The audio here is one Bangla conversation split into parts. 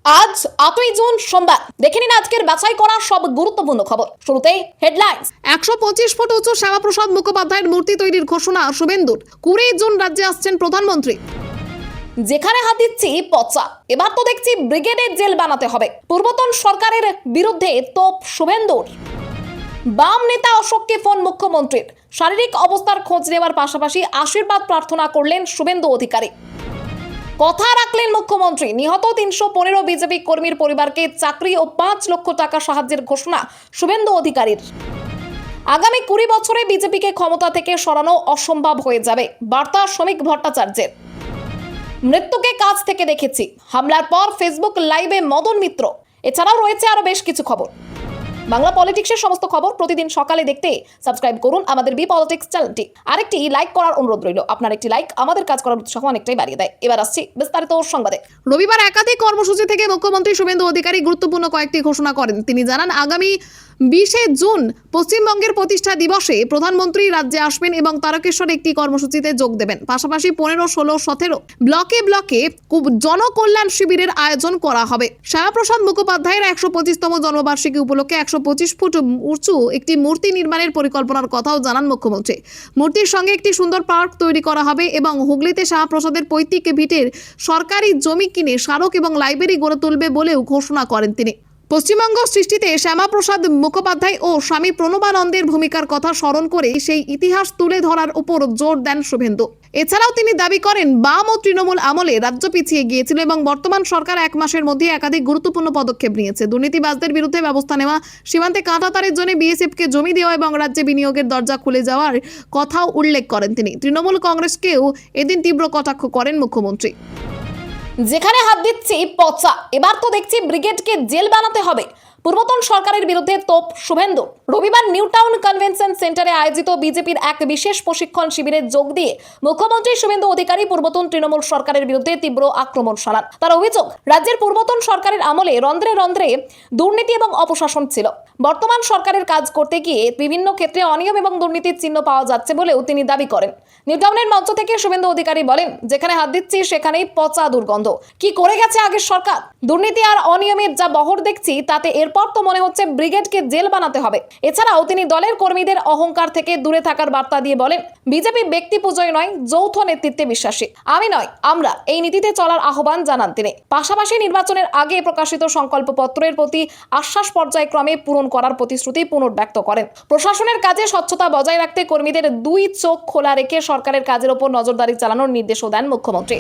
আজ 8ই জুন সোমবার। দেখে নিন আজকের বাছাই করা সব গুরুত্বপূর্ণ খবর। শুরুতেই হেডলাইন্স। 125 ফুট উঁচু শ্যামাপ্রসাদ মুখোপাধ্যায়ের মূর্তি তৈরির ঘোষণা শুভেন্দুর। 20 জুন রাজ্যে আসছেন প্রধানমন্ত্রী। যেখানে হাত দিচ্ছি পচা, এবার তো দেখছি ব্রিগেডের জেল বানাতে হবে। পূর্বতন সরকারের বিরুদ্ধে তোপ শুভেন্দুর। বাম নেতা অশোককে ফোন মুখ্যমন্ত্রীর। শারীরিক অবস্থার খোঁজ নেওয়ার পাশাপাশি আশীর্বাদ প্রার্থনা করলেন শুভেন্দু অধিকারী। কথা রাখলেন মুখ্যমন্ত্রী। নিহত 315 বিজেপি কর্মীর পরিবারকে চাকরি ও 5 লক্ষ টাকা সাহায্যের ঘোষণা শুভেন্দু অধিকারীর। আগামী 20 বছরে বিজেপিকে ক্ষমতা থেকে সরানো অসম্ভব হয়ে যাবে, বার্তা শ্রমিক ভট্টাচার্যের। মৃত্যুকে কাছ থেকে দেখেছি, হামলার পর ফেসবুক লাইভে মদন মিত্র। এছাড়াও রয়েছে আরো বেশ কিছু খবর। বাংলা পলিটিক্সের সমস্ত খবর প্রতিদিন সকালে দেখতে সাবস্ক্রাইব করুন আমাদের বি পলিটিক্স চ্যানেলটি। আরেকটি লাইক করার অনুরোধ রইল। আপনার একটি লাইক আমাদের কাজ করার উৎসাহ অনেকটাই বাড়িয়ে দেয়। এবার আসছি বিস্তারিত সংবাদে। রবিবার একাধিক কর্মসূচি থেকে মুখ্যমন্ত্রী শুভেন্দু অধিকারী গুরুত্বপূর্ণ কয়েকটি ঘোষণা করেন। তিনি জানান, আগামী 20 জুন পশ্চিমবঙ্গের প্রতিষ্ঠা দিবসে প্রধানমন্ত্রী রাজ্যে আসবেন এবং তারকেশ্বরে একটি কর্মসূচিতে যোগ দেবেন। পাশাপাশি 15, 16, 17 ব্লকে ব্লকে জনকল্যাণ শিবিরের আয়োজন করা হবে। শ্যামাপ্রসাদ মুখোপাধ্যায়ের 125তম জন্মবার্ষিকী উপলক্ষে 125 ফুট উঁচু একটি মূর্তি নির্মাণের পরিকল্পনার কথাও জানান মুখ্যমন্ত্রী। মূর্তির সঙ্গে একটি সুন্দর পার্ক তৈরি করা হবে এবং হুগলিতে শ্যামাপ্রসাদের পৈতৃক ভিটের সরকারি জমি কিনে স্মারক এবং লাইব্রেরি গড়ে তুলবে বলেও ঘোষণা করেন তিনি। পশ্চিমবঙ্গ সৃষ্টিতে শ্যামাপ্রসাদ মুখোপাধ্যায় ও স্বামী প্রণবানন্দের ভূমিকার কথা স্মরণ করে সেই ইতিহাস তুলে ধরার উপর জোর দেন শুভেন্দু। এছাড়াও তিনি দাবি করেন, বাম ও তৃণমূল আমলে রাজ্য পিছিয়ে গিয়েছিল এবং বর্তমান সরকার 1 মাসের মধ্যে একাধিক গুরুত্বপূর্ণ পদক্ষেপ নিয়েছে। দুর্নীতিবাজদের বিরুদ্ধে ব্যবস্থা নেওয়া, সীমান্তে কাঁটাতারের জন্য বিএসএফকে জমি দেওয়া এবং রাজ্যে বিনিয়োগের দরজা খুলে যাওয়ার কথাও উল্লেখ করেন তিনি। তৃণমূল কংগ্রেসকেও এদিন তীব্র কটাক্ষ করেন মুখ্যমন্ত্রী। যেখানে হাত দিচ্ছি পচা, এবার তো দেখছি ব্রিগেডকে জেল বানাতে হবে। পূর্বতন সরকারের বিরুদ্ধে তোপ শুভেন্দু। রবিবার নিউ টাউন কনভেনশন সেন্টারে আয়োজিত বিজেপির এক বিশেষ প্রশিক্ষণ শিবিরে যোগ দিয়ে মুখ্যমন্ত্রী শুভেন্দু অধিকারী পূর্বতন তৃণমূল সরকারের বিরুদ্ধে তীব্র আক্রমণ শানান। তার অভিযোগ, রাজ্যের পূর্বতন সরকারের আমলে রন্ধ্রে রন্ধ্রে দুর্নীতি এবং অপশাসন ছিল। বর্তমান সরকারের কাজ করতে গিয়ে বিভিন্ন ক্ষেত্রে অনিয়ম এবং দুর্নীতির চিহ্ন পাওয়া যাচ্ছে বলেও তিনি দাবি করেন। নিউ টাউনের মঞ্চ থেকে শুভেন্দু অধিকারী বলেন, যেখানে হাত দিচ্ছি সেখানেই পচা দুর্গন্ধ। কি করে গেছে আগের সরকার? দুর্নীতি আর অনিয়মের যা বহর দেখছি, তাতে এরপর তো মনে হচ্ছে ব্রিগেডকে জেল বানাতে হবে। এছাড়াও তিনি দলের কর্মীদের অহংকার থেকে দূরে থাকার বার্তা দিয়ে বলেন, বিজেপি ব্যক্তি পুজোয় নয়, যৌথ নেতৃত্বে বিশ্বাসী। আমি নয়, আমরা, এই নীতিতে চলার আহ্বান জানান তিনি। পাশাপাশি নির্বাচনের আগে প্রকাশিত সংকল্পপত্রের প্রতি আশ্বাস পর্যায়ক্রমে পূরণ করার প্রতিশ্রুতি পুনর্ব্যক্ত করেন। প্রশাসনের কাজে স্বচ্ছতা বজায় রাখতে কর্মীদের 2 চোখ খোলা রেখে সরকারের কাজের উপর নজরদারি চালানোর নির্দেশও দেন মুখ্যমন্ত্রী।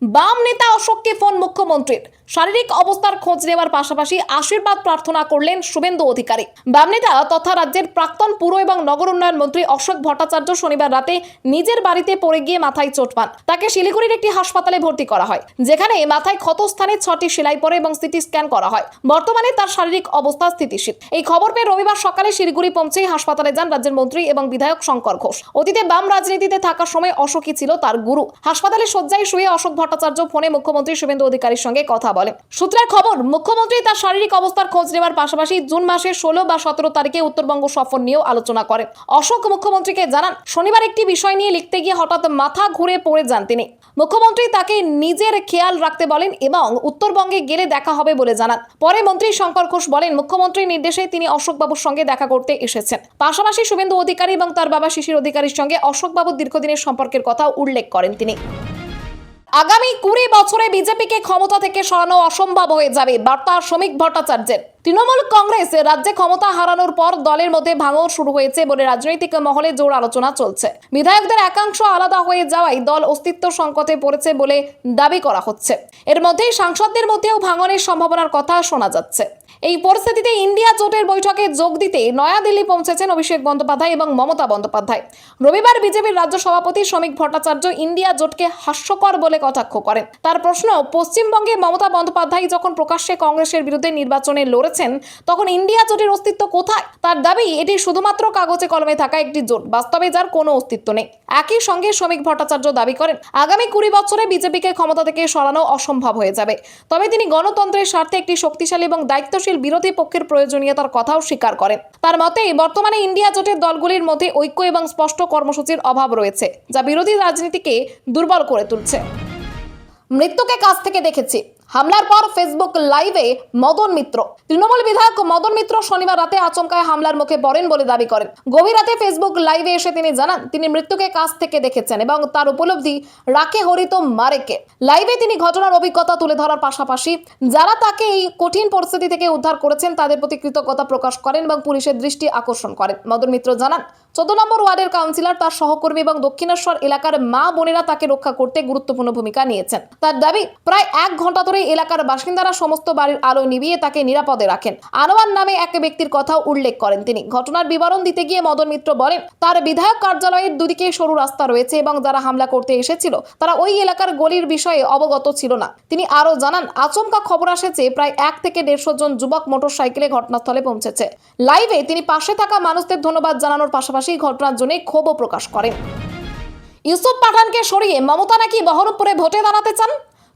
বাম নেতা অশোককে ফোন মুখ্যমন্ত্রীর। শারীরিক অবস্থার খোঁজ নেওয়ার পাশাপাশি আশীর্বাদ প্রার্থনা করলেন শুভেন্দু অধিকারী। বাম নেতা তথা রাজ্যের প্রাক্তন পুর এবং নগর উন্নয়ন মন্ত্রী অশোক ভট্টাচার্য শনিবার রাতে নিজের বাড়িতে পড়ে গিয়ে মাথায় চোট পান। তাকে শিলিগুড়ির একটি হাসপাতালে ভর্তি করা হয়, যেখানে মাথায় ক্ষতস্থানে 6টি সেলাই পড়ে এবং সিটি স্ক্যান করা হয়। বর্তমানে তার শারীরিক অবস্থা স্থিতিশীল। এই খবর পেয়ে রবিবার সকালে শিলিগুড়ি পৌঁছেই হাসপাতালে যান রাজ্যের মন্ত্রী এবং বিধায়ক শঙ্কর ঘোষ। অতীতে বাম রাজনীতিতে থাকার সময় অশোকই ছিল তার গুরু। হাসপাতালে শয্যায় শুয়ে অশোক ভট্টাচার্য ফোনে মুখ্যমন্ত্রী শুভেন্দু অধিকারীর সঙ্গে কথা বলেন। সূত্রের খবর, মুখ্যমন্ত্রী তার শারীরিক অবস্থার খোঁজ নেওয়ার পাশাপাশি জুন মাসের 16 বা 17 তারিখে উত্তরবঙ্গ সফর নিয়েও আলোচনা করেন। অশোক মুখ্যমন্ত্রীকে জানান, শনিবার একটি বিষয় নিয়ে লিখতে গিয়ে হঠাৎ মাথা ঘুরে পড়ে যান তিনি। মুখ্যমন্ত্রী তাকে নিজের খেয়াল রাখতে বলেন এবং উত্তরবঙ্গে গেলে দেখা হবে বলে জানান। পরে মন্ত্রী শঙ্কর ঘোষ বলেন, মুখ্যমন্ত্রীর নির্দেশে তিনি অশোকবাবুর সঙ্গে দেখা করতে এসেছেন। পাশাপাশি শুভেন্দু অধিকারী এবং তার বাবা শিশির অধিকারীর সঙ্গে অশোকবাবুর দীর্ঘদিনের সম্পর্কের কথাও উল্লেখ করেন তিনি। আগামী 20 বছরে বিজেপিকে ক্ষমতা থেকে সরানো অসম্ভব হয়ে যাবে, বার্তা শ্রমিক ভট্টাচার্যের। তৃণমূল কংগ্রেস রাজ্যে ক্ষমতা হারানোর পর দলের মধ্যে ভাঙন শুরু হয়েছে বলে রাজনৈতিক মহলে জোর আলোচনা চলছে। বিধায়কদের একাংশ আলাদা হয়ে যাওয়ায় দল অস্তিত্ব সংকটে পড়েছে বলে দাবি করা হচ্ছে। এর মধ্যেই সাংসদদের মধ্যেও ভাঙনের সম্ভাবনার কথা শোনা যাচ্ছে। এই পরিস্থিতিতে ইন্ডিয়া জোটের বৈঠকে যোগ দিতে নয়াদিল্লি পৌঁছেছেন অভিষেক বন্দ্যোপাধ্যায় এবং মমতা বন্দ্যোপাধ্যায়। রবিবার বিজেপির রাজ্য সভাপতি শ্রমিক ভট্টাচার্য ইন্ডিয়া জোটকে হাস্যকর বলে কটাক্ষ করেন। তার প্রশ্ন, পশ্চিমবঙ্গে মমতা বন্দ্যোপাধ্যায় যখন প্রকাশ্যে কংগ্রেসের বিরুদ্ধে নির্বাচনে লড়েছেন, তখন ইন্ডিয়া জোটের অস্তিত্ব কোথায়? তার দাবি, এটি শুধুমাত্র কাগজে কলমে থাকা একটি জোট, বাস্তবে যার কোনো অস্তিত্ব নেই। একই সঙ্গে শ্রমিক ভট্টাচার্য দাবি করেন, আগামী 20 বছরে বিজেপিকে ক্ষমতা থেকে সরানো অসম্ভব হয়ে যাবে। তবে তিনি গণতন্ত্রের স্বার্থে একটি শক্তিশালী এবং দায়িত্বশীল বিরোধী পক্ষের প্রয়োজনীয়তার কথাও স্বীকার করেন। তার মতে, বর্তমানে ইন্ডিয়া জোটের দলগুলির মধ্যে ঐক্য এবং স্পষ্ট কর্মসূচির অভাব রয়েছে, যা বিরোধী রাজনীতিকে দুর্বল করে তুলছে। মৃত্যুকে কাছ থেকে দেখেছি, হামলার পর ফেসবুক লাইভে মদন মিত্র। তৃণমূল বিধায়ক মদন মিত্র শনিবার রাতে আচমকায় হামলার মুখে পড়েন বলে দাবি করেন। গভীর রাতে ফেসবুক লাইভে এসে তিনি জানান তিনি মৃত্যুকে কাছ থেকে দেখেছেন এবং তার উপলব্ধি রাকে হরিত মারেকে। লাইভে তিনি ঘটনার অভিজ্ঞতা তুলে ধরার পাশাপাশি যারা তাকে এই কঠিন পরিস্থিতি থেকে উদ্ধার করেছেন তাদের প্রতি কৃতজ্ঞতা প্রকাশ করেন এবং পুলিশের দৃষ্টি আকর্ষণ করেন। মদন মিত্র জানান 14 নম্বর ওয়ার্ডের কাউন্সিলর, তার সহকর্মী এবং দক্ষিণেশ্বর এলাকার মা বোনেরা তাকে রক্ষা করতে গুরুত্বপূর্ণ ভূমিকা নিয়েছেন। তার দাবি প্রায় 1 ঘন্টা ধরে এলাকার বাসিন্দারা সমস্ত বাড়ির আলো নিভিয়ে তাকে নিরাপদে রাখেন। আনোয়ার নামে এক ব্যক্তির কথাও উল্লেখ করেন তিনি। ঘটনার বিবরণ দিতে গিয়ে মদন মিত্র বলেন তার বিধায়ক কার্যালয়ের দুদিকে সরু রাস্তা রয়েছে এবং যারা হামলা করতে এসেছিল তারা ওই এলাকার গলির বিষয়ে অবগত ছিল না। তিনি আরো জানান আচমকা খবর আসে প্রায় 1 থেকে 150 জন যুবক মোটরসাইকেলে ঘটনাস্থলে পৌঁছেছে। লাইভে তিনি পাশে থাকা মানুষদের ধন্যবাদ জানানোর পাশাপাশি ঘটনার জন্য ক্ষোভও প্রকাশ করেন। ইউসুফ পাঠানকে সরিয়ে মমতা নাকি বহরমপুরে ভোটে দাঁড়াতে চান।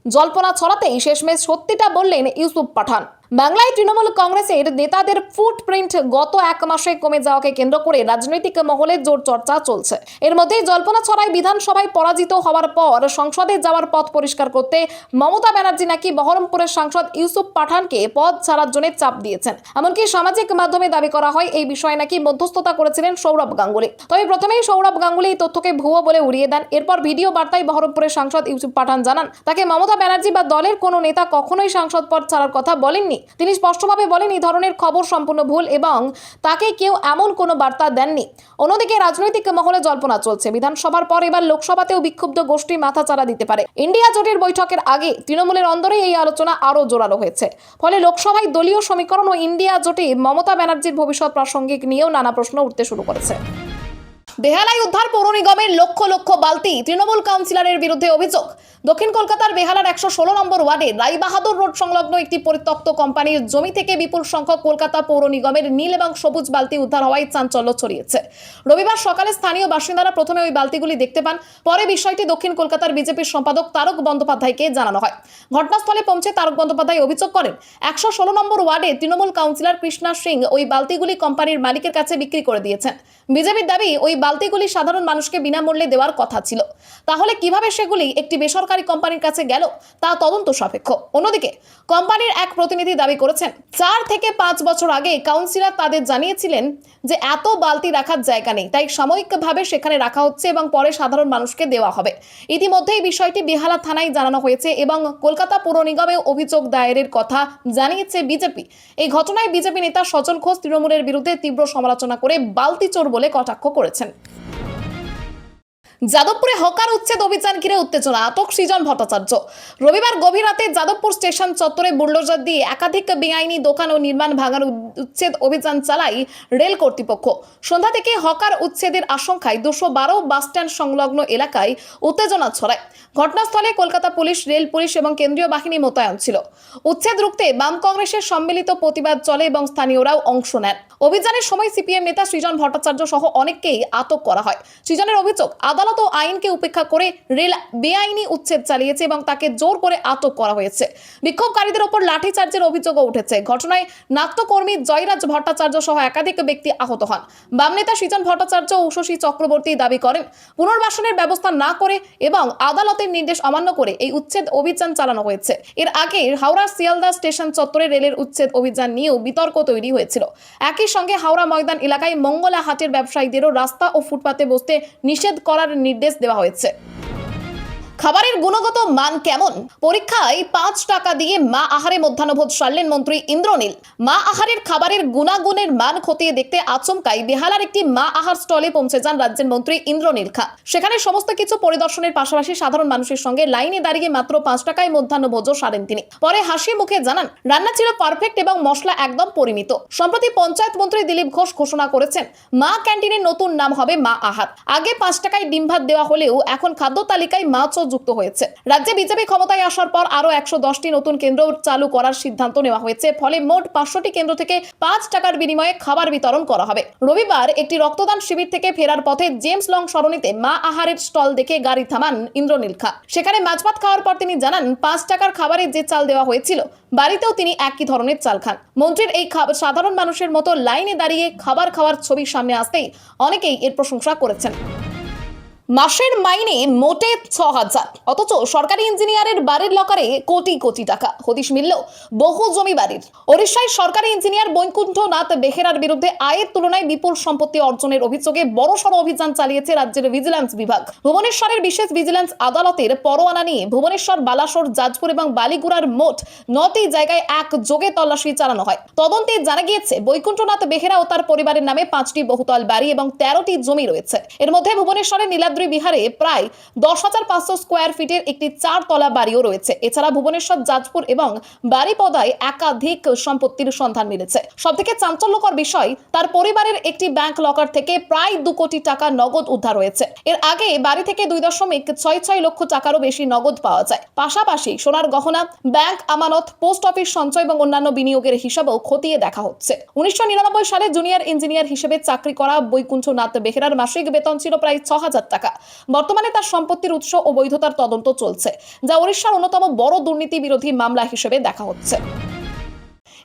জল্পনা ছড়াতেই শেষমেশ সত্যিটা বললেন ইউসুফ পাঠান। বাংলায় তৃণমূল কংগ্রেসের নেতাদের ফুটপ্রিন্ট গত 1 মাসে কমে যাওয়াকে কেন্দ্র করে রাজনৈতিক মহলে জোর চর্চা চলছে। এর মধ্যেই জল্পনা ছড়ায় বিধানসভায় পরাজিত হওয়ার পর সংসদে যাওয়ার পথ পরিষ্কার করতে মমতা ব্যানার্জি নাকি বহরমপুরের সাংসদ ইউসুফ পাঠানকে পদ ছাড়ার জন্য চাপ দিয়েছেন। এমনকি সামাজিক মাধ্যমে দাবি করা হয় এই বিষয়ে নাকি মধ্যস্থতা করেছিলেন সৌরভ গাঙ্গুলি। তবে প্রথমেই সৌরভ গাঙ্গুলি এই তথ্যকে ভুয়ো বলে উড়িয়ে দেন। এরপর ভিডিও বার্তায় বহরমপুরের সাংসদ ইউসুফ পাঠান জানান তাকে মমতা ব্যানার্জি বা দলের কোনো নেতা কখনোই সাংসদ পদ ছাড়ার কথা বলেননি। তিনি স্পষ্টভাবে বলেন এই ধরনের খবর সম্পূর্ণ ভুল এবং তাকে কেউ এমন কোনো বার্তা দেননি। অন্যদিকে রাজনৈতিক মহলে জল্পনা চলছে বিধানসভার পর এবার লোকসভাতেও বিক্ষুব্ধ গোষ্ঠী মাথাচাড়া দিতে পারে। ইন্ডিয়া জোটের বৈঠকের আগে তৃণমূলের অন্দরে এই আলোচনা আরো জোরালো হয়েছে। ফলে লোকসভায় দলীয় সমীকরণ ও ইন্ডিয়া জোটে মমতা ব্যানার্জির ভবিষ্যৎ প্রাসঙ্গিক নিয়েও নানা প্রশ্ন উঠতে শুরু করেছে। বেহালায় উদ্ধার পৌর নিগমের লক্ষ লক্ষ বালতি, তৃণমূল কাউন্সিলরের বিরুদ্ধে অভিযোগ। দক্ষিণ কলকাতার বেহালার 116 নম্বর ওয়ার্ডে রায়বাহাদুর রোড সংলগ্ন একটি পরিত্যক্ত কোম্পানির জমি থেকে বিপুল সংখ্যক কলকাতা পৌর নিগমের নীল এবং সবুজ বালতি উদ্ধার হওয়ায় চাঞ্চল্য ছড়িয়েছে। রবিবার সকালে স্থানীয় বাসিন্দারা প্রথমে ওই বালতিগুলি দেখতে পান। পরে বিষয়টি দক্ষিণ কলকাতার বিজেপির সম্পাদক তারক বন্দ্যোপাধ্যায়কে জানানো হয়। ঘটনাস্থলে পৌঁছে তারক বন্দ্যোপাধ্যায় অভিযোগ করেন 116 নম্বর ওয়ার্ডে তৃণমূল কাউন্সিলর কৃষ্ণা সিং ওই বালতিগুলি কোম্পানির মালিকের কাছে বিক্রি করে দিয়েছেন। বিজেপির দাবি ওই বালতিগুলি সাধারণ মানুষকে বিনামূল্যে দেওয়ার কথা ছিল। তাহলে কিভাবে সেগুলি একটি বেসরকারি কোম্পানির কাছে গেল তা তদন্ত সাপেক্ষ। অন্যদিকে কোম্পানির এক প্রতিনিধি দাবি করেছেন 4 থেকে 5 বছর আগে কাউন্সিলর তাদের জানিয়েছিলেন যে এত বালতি রাখার জায়গা নেই, তাই সাময়িকভাবে সেখানে রাখা হচ্ছে এবং পরে সাধারণ মানুষকে দেওয়া হবে। ইতিমধ্যে এই বিষয়টি বেহালা থানায় জানানো হয়েছে এবং কলকাতা পৌর নিগমেও অভিযোগ দায়েরের কথা জানিয়েছে বিজেপি। এই ঘটনায় বিজেপি নেতা সজল ঘোষ তৃণমূলের বিরুদ্ধে তীব্র সমালোচনা করে বালতি চোর বলে কটাক্ষ করেছেন। যাদবপুরে হকার উচ্ছেদ অভিযান ঘিরে উত্তেজনা, আটক সৃজন ভট্টাচার্য। রবিবার গভীর রাতে যাদবপুর স্টেশন চত্বরে বুলডোজার দিয়ে একাধিক বেআইনি দোকান ও নির্মাণ ভাঙার উচ্ছেদ অভিযান চালায় রেল কর্তৃপক্ষ। সন্ধ্যা থেকে হকার উচ্ছেদের আশঙ্কায় 212 বাসস্ট্যান্ড সংলগ্ন এলাকায় উত্তেজনা ছড়ায়। ঘটনাস্থলে কলকাতা পুলিশ, রেল পুলিশ এবং কেন্দ্রীয় বাহিনী মোতায়েন ছিল। উচ্ছেদ রুখতে বাম কংগ্রেসের সম্মিলিত প্রতিবাদ চলে এবং স্থানীয়রাও অংশ নেন। অভিযানের সময় সিপিএম নেতা সৃজন ভট্টাচার্য সহ অনেককেই আটক করা হয়। সৃজনের অভিযোগ আদালত ও আইনকে উপেক্ষা করে রেল বেআইনি উচ্ছেদ চালিয়েছে এবং তাকে জোর করে আটক করা হয়েছে। বিক্ষোভকারীদের ওপর লাঠিচার্জের অভিযোগও উঠেছে। ঘটনায় নাট্যকর্মী জয়রাজ ভট্টাচার্য সহ একাধিক ব্যক্তি আহত হন। বাম নেতা সৃজন ভট্টাচার্য ও উষসী চক্রবর্তী দাবি করেন পুনর্বাসনের ব্যবস্থা না করে এবং আদালতের নির্দেশ অমান্য করে এই উচ্ছেদ অভিযান চালানো হয়েছে। এর আগে হাওড়া শিয়ালদা স্টেশন চত্বরে রেলের উচ্ছেদ অভিযান নিয়েও বিতর্ক তৈরি হয়েছিল। একই সঙ্গে হাওড়া ময়দান এলাকায় মঙ্গলা হাটের ব্যবসায়ীদেরও রাস্তা ও ফুটপাতে বসতে নিষেধ করার নির্দেশ দেওয়া হয়েছে। খাবারের গুণগত মান কেমন? পরীক্ষায় 5 টাকা দিয়ে মা আহারে মধ্যাহ্নভোজ সারলেন মন্ত্রী ইন্দ্রনীল। মা আহারের খাবারের গুণাগুণের মান খতিয়ে দেখতে আচমকাই বেহালার একটি মা আহার স্টলে পৌঁছে যান রাজ্যের মন্ত্রী ইন্দ্রনীল খা। সেখানে সমস্ত কিছু পরিদর্শনের পাশাপাশি সাধারণ মানুষের সঙ্গে লাইনে দাঁড়িয়ে মাত্র 5 টাকায় মধ্যাহ্নভোজও সারেন তিনি। পরে হাসি মুখে জানান রান্না ছিল পারফেক্ট এবং মশলা একদম পরিমিত। সম্প্রতি পঞ্চায়েত মন্ত্রী দিলীপ ঘোষ ঘোষণা করেছেন মা ক্যান্টিনের নতুন নাম হবে মা আহার। আগে 5 টাকায় ডিম ভাত দেওয়া হলেও এখন খাদ্য তালিকায় মাছও যুক্ত হয়েছে। রাজ্যে বিজেপি ক্ষমতায় আসার পর আরো 110টি নতুন কেন্দ্র চালু করার সিদ্ধান্ত নেওয়া হয়েছে। ফলে মোট 500টি কেন্দ্র থেকে 5 টাকার বিনিময়ে খাবার বিতরণ করা হবে। রবিবার একটি রক্তদান শিবির থেকে ফেরার পথে জেমস লং সরণিতে মা আহারের স্টল দেখে গাড়ি থামান ইন্দ্রনীল খা। সেখানে মাছ ভাত খাওয়ার পর তিনি জানান 5 টাকার খাবারে যে চাল দেওয়া হয়েছিল বাড়িতেও তিনি একই ধরনের চাল খান। মন্ত্রীর এই সাধারণ মানুষের মতো লাইনে দাঁড়িয়ে খাবার খাওয়ার ছবি সামনে আসতেই অনেকেই এর প্রশংসা করেছেন। মাসের মাইনে মোটে 6,000, অথচ সরকারি ইঞ্জিনিয়ারের বাড়ির লকারে কোটি কোটি টাকা। হদিশ মিলল বহু জমি বাড়ির। ওড়িশায় সরকারি ইঞ্জিনিয়ার বৈকুণ্ঠ নাথ বেহেরার বিরুদ্ধে আয়ের তুলনায় বিপুল সম্পত্তি অর্জনের অভিযোগে বড়সড় অভিযান চালিয়েছে রাজ্যের ভিজিল্যান্স বিভাগ। ভুবনেশ্বরের বিশেষ ভিজিল্যান্স আদালতের পরোয়ানা নিয়ে ভুবনেশ্বর, বালাসোর, জাজপুর এবং বালিগুড়ার মোট 9টি জায়গায় একযোগে তল্লাশি চালানো হয়। তদন্তে জানা গিয়েছে বৈকুণ্ঠ নাথ বেহেরা ও তার পরিবারের নামে 5টি বহুতল বাড়ি এবং 13টি জমি রয়েছে। এর মধ্যে ভুবনেশ্বরের নীলাদ্রি বিহারে প্রায় 10,500 স্কোয়ার ফিটের একটি 4তলা বাড়িও রয়েছে। এছাড়া ভুবনেশ্বর, জাজপুর এবং বারিপদায় একাধিক সম্পত্তির সন্ধান মিলেছে। সবথেকে চাঞ্চল্যকর বিষয়, তার পরিবারের একটি ব্যাংক লকার থেকে প্রায় 2 কোটি টাকা নগদ উদ্ধার হয়েছে। এর আগে বাড়ি থেকে 2.66 লক্ষ টাকারও বেশি নগদ পাওয়া যায়। পাশাপাশি সোনার গহনা, ব্যাংক আমানত, পোস্ট অফিস সঞ্চয় এবং অন্যান্য বিনিয়োগের হিসাবেও খতিয়ে দেখা হচ্ছে। 1999 সালে জুনিয়র ইঞ্জিনিয়ার হিসেবে চাকরি করা বৈকুণ্ঠ নাথ বেহেরার মাসিক বেতন ছিল প্রায় 6,000 টাকা। বর্তমানে তার সম্পত্তির উৎস ও বৈধতার তদন্ত চলছে, যা ওড়িশার অন্যতম বড় দুর্নীতি বিরোধী মামলা হিসেবে দেখা হচ্ছে।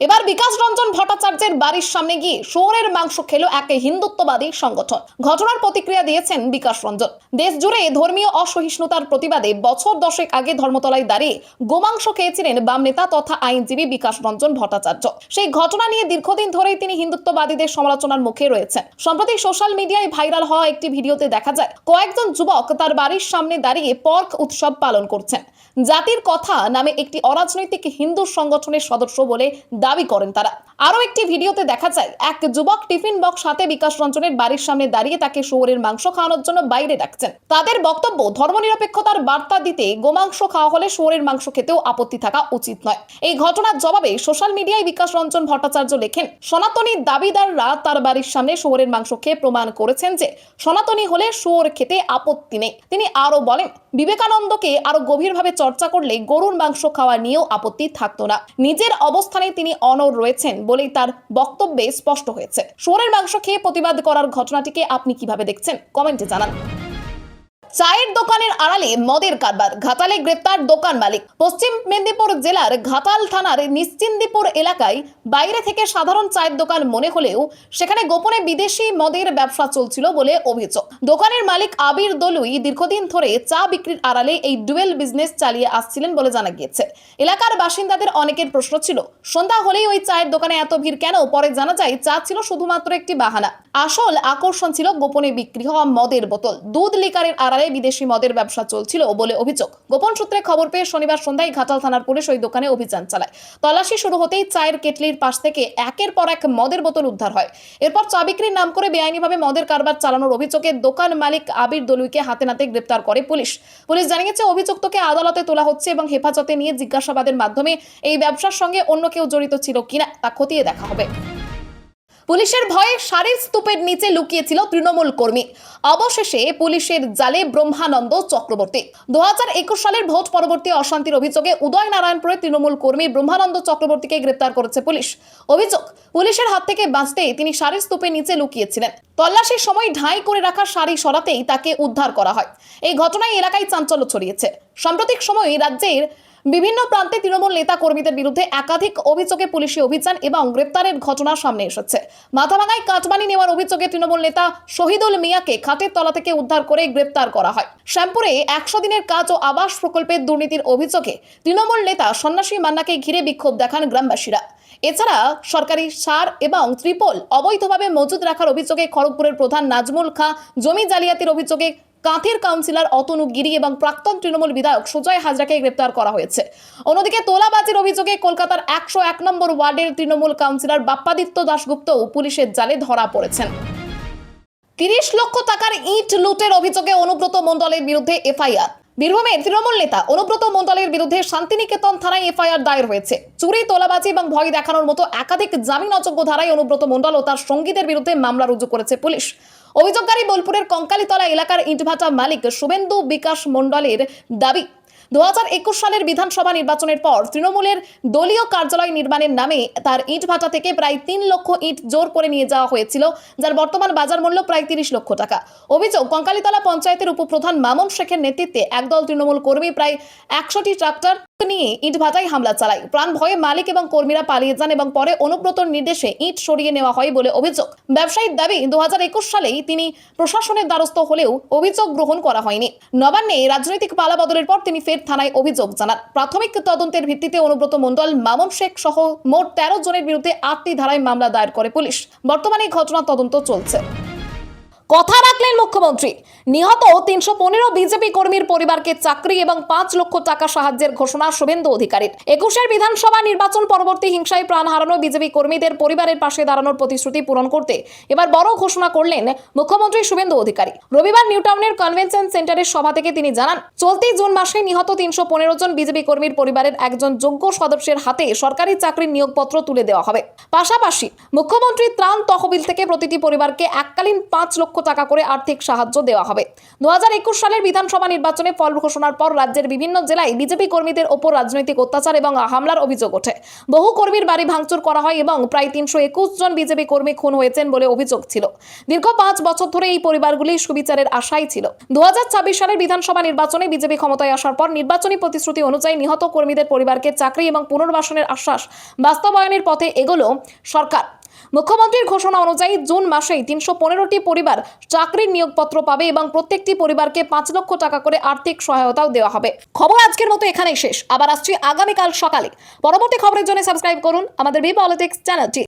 এবার বিকাশ রঞ্জন ভট্টাচার্যের বাড়ির সামনে গিয়ে শুয়োরের মাংস খেলো এক হিন্দুত্ববাদী সংগঠন। ঘটনার প্রতিক্রিয়া দিয়েছেন বিকাশ রঞ্জন। দেশ জুড়ে ধর্মীয় অসহিষ্ণুতার প্রতিবাদে বছর 10 আগে ধর্মতলায় দাঁড়িয়ে গোমাংস খেয়েছিলেন বাম নেতা তথা আইনজীবী বিকাশ রঞ্জন ভট্টাচার্য। সেই ঘটনা নিয়ে দীর্ঘদিন ধরেই তিনি হিন্দুত্ববাদীদের সমালোচনার মুখে রয়েছেন। সম্প্রতি সোশ্যাল মিডিয়ায় ভাইরাল হওয়া একটি ভিডিওতে দেখা যায় কয়েকজন যুবক তার বাড়ির সামনে দাঁড়িয়ে পর্ক উৎসব পালন করছেন। জাতির কথা নামে একটি অরাজনৈতিক হিন্দু সংগঠনের সদস্য বলে দাবি করেন তারা। আরো একটি ভিডিওতে দেখা যায় এক যুবক টিফিন বক্স হাতে বিকাশ রঞ্জনের বাড়ির সামনে দাঁড়িয়ে তাকে শুয়োরের মাংস খাওয়ানোর জন্য বাইরে ডাকছেন। তাদের বক্তব্য, ধর্মনিরপেক্ষতার বার্তা দিতে গোমাংস খাওয়া হলে শুয়োরের মাংস খেতেও আপত্তি থাকা উচিত নয়। এই ঘটনার জবাবে সোশ্যাল মিডিয়ায় বিকাশ রঞ্জন ভট্টাচার্য লেখেন, সনাতনী দাবিদাররা তার বাড়ির সামনে শুয়োরের মাংস খেয়ে প্রমাণ করেছেন যে সনাতনী হলে শুয়োর খেতে আপত্তি নেই। তিনি আরো বলেন, বিবেকানন্দকে আরো গভীরভাবে চর্চা করলে গরুর মাংস খাওয়া নিয়েও আপত্তি থাকতো না। নিজের অবস্থানে তিনি অনড় রয়েছেন বলেই তার বক্তব্যে স্পষ্ট হয়েছে। শুয়োরের মাংস খেয়ে প্রতিবাদ করার ঘটনাটিকে আপনি কিভাবে দেখছেন, কমেন্টে জানান। চায়ের দোকানের আড়ালে মদের কারবার, ঘাটালে গ্রেপ্তার দোকান মালিক। পশ্চিম মেদিনীপুর জেলার ঘাটাল থানার নিশ্চিন্দিপুর এলাকায় বাইরে থেকে সাধারণ চায়ের দোকান মনে হলেও সেখানে গোপনে বিদেশি মদের ব্যবসা চলছিল বলে অভিযোগ। দোকানের মালিক আবির দলুই দীর্ঘদিন ধরে চা বিক্রির আড়ালে এই ডুয়েল বিজনেস চালিয়ে আসছিলেন বলে জানা গিয়েছে। এলাকার বাসিন্দাদের অনেকের প্রশ্ন ছিল, সন্ধ্যা হলেই ওই চায়ের দোকানে এত ভিড় কেন? পরে জানা যায় চা ছিল শুধুমাত্র একটি বাহানা। আসল আকর্ষণ ছিল গোপনে বিক্রি হওয়া মদের বোতল। দুধ লিকারের আড়ালে বিদেশি মদের ব্যবসা চলছিল বলে অভিযোগ। গোপন সূত্রে খবর পেয়ে শনিবার সন্ধ্যায় ঘাটাল থানার পুলিশ ওই দোকানে অভিযান চালায়। তল্লাশি শুরু হতেই চায়ের কেটলির পাশ থেকে একের পর এক মদের বোতল উদ্ধার হয়। এরপর চা বিক্রির নাম করে বেআইনিভাবে মদের কারবার চালানোর অভিযোগে দোকান মালিক আবির দলুইকে হাতে নাতে গ্রেপ্তার করে পুলিশ। পুলিশ জানিয়েছে অভিযুক্তকে আদালতে তোলা হচ্ছে এবং হেফাজতে নিয়ে জিজ্ঞাসাবাদের মাধ্যমে এই ব্যবসার সঙ্গে অন্য কেউ জড়িত ছিল কিনা তা খতিয়ে দেখা হবে। পুলিশের ভয়ে শাড়ির স্তূপের নিচে লুকিয়েছিল তৃণমূল কর্মী। অবশেষে পুলিশের জালে ব্রহ্মানন্দ চক্রবর্তী। 2021 সালের ভোট পরবর্তী অশান্তির অভিযোগে উদয়নারায়ণপুরে তৃণমূল কর্মী ব্রহ্মানন্দ চক্রবর্তীকে গ্রেপ্তার করেছে পুলিশ। অভিযোগ, পুলিশের হাত থেকে বাঁচতে তিনি শাড়ির স্তূপের নিচে লুকিয়েছিলেন। তল্লাশির সময় ঢাই করে রাখা শাড়ি সরাতেই তাকে উদ্ধার করা হয়। এই ঘটনায় এলাকায় চাঞ্চল্য ছড়িয়েছে। সাম্প্রতিক সময়ে রাজ্যের বিভিন্ন প্রান্তে তৃণমূল নেতা কর্মীদের বিরুদ্ধে একাধিক অভিযোগে পুলিশি অভিযান এবং গ্রেপ্তারের ঘটনা সামনে এসেছে। মাথাভাঙায় কাটমানি নেওয়ার অভিযোগে তৃণমূল নেতা শহীদুল মিয়াকে খাটের তলা থেকে উদ্ধার করে গ্রেপ্তার করা হয়। শ্যামপুরে 100 দিনের কাজ ও আবাস প্রকল্পের দুর্নীতির অভিযোগে তৃণমূল নেতা সন্ন্যাসী মান্নাকে ঘিরে বিক্ষোভ দেখান গ্রামবাসীরা। এছাড়া সরকারি সার এবং ত্রিপল অবৈধভাবে মজুদ রাখার অভিযোগে খড়গপুরের প্রধান নাজমুল খাঁ, জমি জালিয়াতির অভিযোগে কাঁথির কাউন্সিলর অতনু গিরি এবং প্রাক্তন তৃণমূল বিধায়ক সুজয় হাজরাকে গ্রেপ্তার করা হয়েছে। অন্যদিকে তোলাবাজির অভিযোগে কলকাতার 101 নম্বর ওয়ার্ডের তৃণমূল কাউন্সিলর বাপ্পাদিত্য দাশগুপ্তও পুলিশের জালে ধরা পড়েছেন। 30 লক্ষ টাকার ইট লুটের অভিযোগে অনুব্রত মণ্ডলের বিরুদ্ধে এফআইআর। বীরভূমের তৃণমূল নেতা অনুব্রত মণ্ডলের বিরুদ্ধে শান্তিনিকেতন থানায় এফআইআর দায়ের হয়েছে। চুরি, তোলাবাজি এবং ভয় দেখানোর মতো একাধিক জামিন অযোগ্য ধারায় অনুব্রত মণ্ডল ও তার সঙ্গীদের বিরুদ্ধে মামলা রুজু করেছে পুলিশ। অভিযোগকারী বোলপুরের কঙ্কালীতলা এলাকার ইটভাটা মালিক শুভেন্দু বিকাশ মণ্ডলের দাবি, 2021 সালের বিধানসভা নির্বাচনের পর তৃণমূলের দলীয় কার্যালয় নির্মাণের নামে তার ইটভাটা থেকে প্রায় 3 লক্ষ ইট জোর করে নিয়ে যাওয়া হয়েছিল, যার বর্তমান বাজার মূল্য প্রায় 30 লক্ষ টাকা। অভিযোগ, কঙ্কালীতলা পঞ্চায়েতের উপপ্রধান মামুন শেখের নেতৃত্বে একদল তৃণমূল কর্মী প্রায় 100টি ট্রাক্টর নিয়ে ইটভাটায় হামলা চালায়। প্রাণ ভয়ে মালিক এবং কর্মীরা পালিয়ে যান এবং পরে অনুব্রতর নির্দেশে ইট সরিয়ে নেওয়া হয় বলে অভিযোগ। ব্যবসায়ীর দাবি, 2021 সালেই তিনি প্রশাসনের দ্বারস্থ হলেও অভিযোগ গ্রহণ করা হয়নি। নবান্নে রাজনৈতিক পালাবদলের পর তিনি ফের থানায় অভিযোগ জানান। প্রাথমিক তদন্তের ভিত্তিতে অনুব্রত মণ্ডল, মামুন শেখ সহ মোট 13 জনের বিরুদ্ধে 8টি ধারায় মামলা দায়ের করে পুলিশ। বর্তমানে ঘটনার তদন্ত চলছে। কথা রাখলেন মুখ্যমন্ত্রী। নিহত 315 বিজেপি কর্মীর পরিবারকে চাকরি এবং 5 লক্ষ টাকা সাহায্যের ঘোষণা শুভেন্দু অধিকারীর। 21 বিধানসভা নির্বাচন পরবর্তী হিংসায় প্রাণ হারানো বিজেপি কর্মীদের পরিবারের পাশে দাঁড়ানোর প্রতিশ্রুতি পূরণ করতে এবার বড় ঘোষণা করলেন মুখ্যমন্ত্রী শুভেন্দু অধিকারী। রবিবার নিউটাউনের কনভেনশন সেন্টারের সভা থেকে তিনি জানান, চলতি জুন মাসে নিহত 315 জন বিজেপি কর্মীর পরিবারের একজন যোগ্য সদস্যের হাতে সরকারি চাকরির নিয়োগপত্র তুলে দেওয়া হবে। পাশাপাশি মুখ্যমন্ত্রী ত্রাণ তহবিল থেকে প্রতিটি পরিবারকে এককালীন 5 লক্ষ টাকা করে আর্থিক সাহায্য দেওয়া হবে। 2021 সালের বিধানসভা নির্বাচনে ফল ঘোষণার পর রাজ্যের বিভিন্ন জেলায় বিজেপি কর্মীদের ওপর রাজনৈতিক অত্যাচার এবং হামলার অভিযোগ ওঠে। বহু কর্মীর বাড়ি ভাঙচুর করা হয় এবং প্রায় 321 জন বিজেপি কর্মী খুন হয়েছেন বলে অভিযোগ ছিল। দীর্ঘ 5 বছর ধরে এই পরিবারগুলি সুবিচারের আশায় ছিল। 2026 সালের বিধানসভা নির্বাচনে বিজেপি ক্ষমতায় আসার পর নির্বাচনী প্রতিশ্রুতি অনুযায়ী নিহত কর্মীদের পরিবারকে চাকরি এবং পুনর্বাসনের আশ্বাস বাস্তবায়নের পথে এগোলো সরকার। মুখ্যমন্ত্রীর ঘোষণা অনুযায়ী জুন মাসেই 315টি পরিবার চাকরির নিয়োগপত্র পাবে এবং প্রত্যেকটি পরিবারকে 5 লক্ষ টাকা করে আর্থিক সহায়তাও দেওয়া হবে। খবর আজকের মতো এখানেই শেষ। আবার আসছি আগামীকাল সকালে। পরবর্তী খবরের জন্য সাবস্ক্রাইব করুন আমাদের বি পলিটিক্স চ্যানেলটি।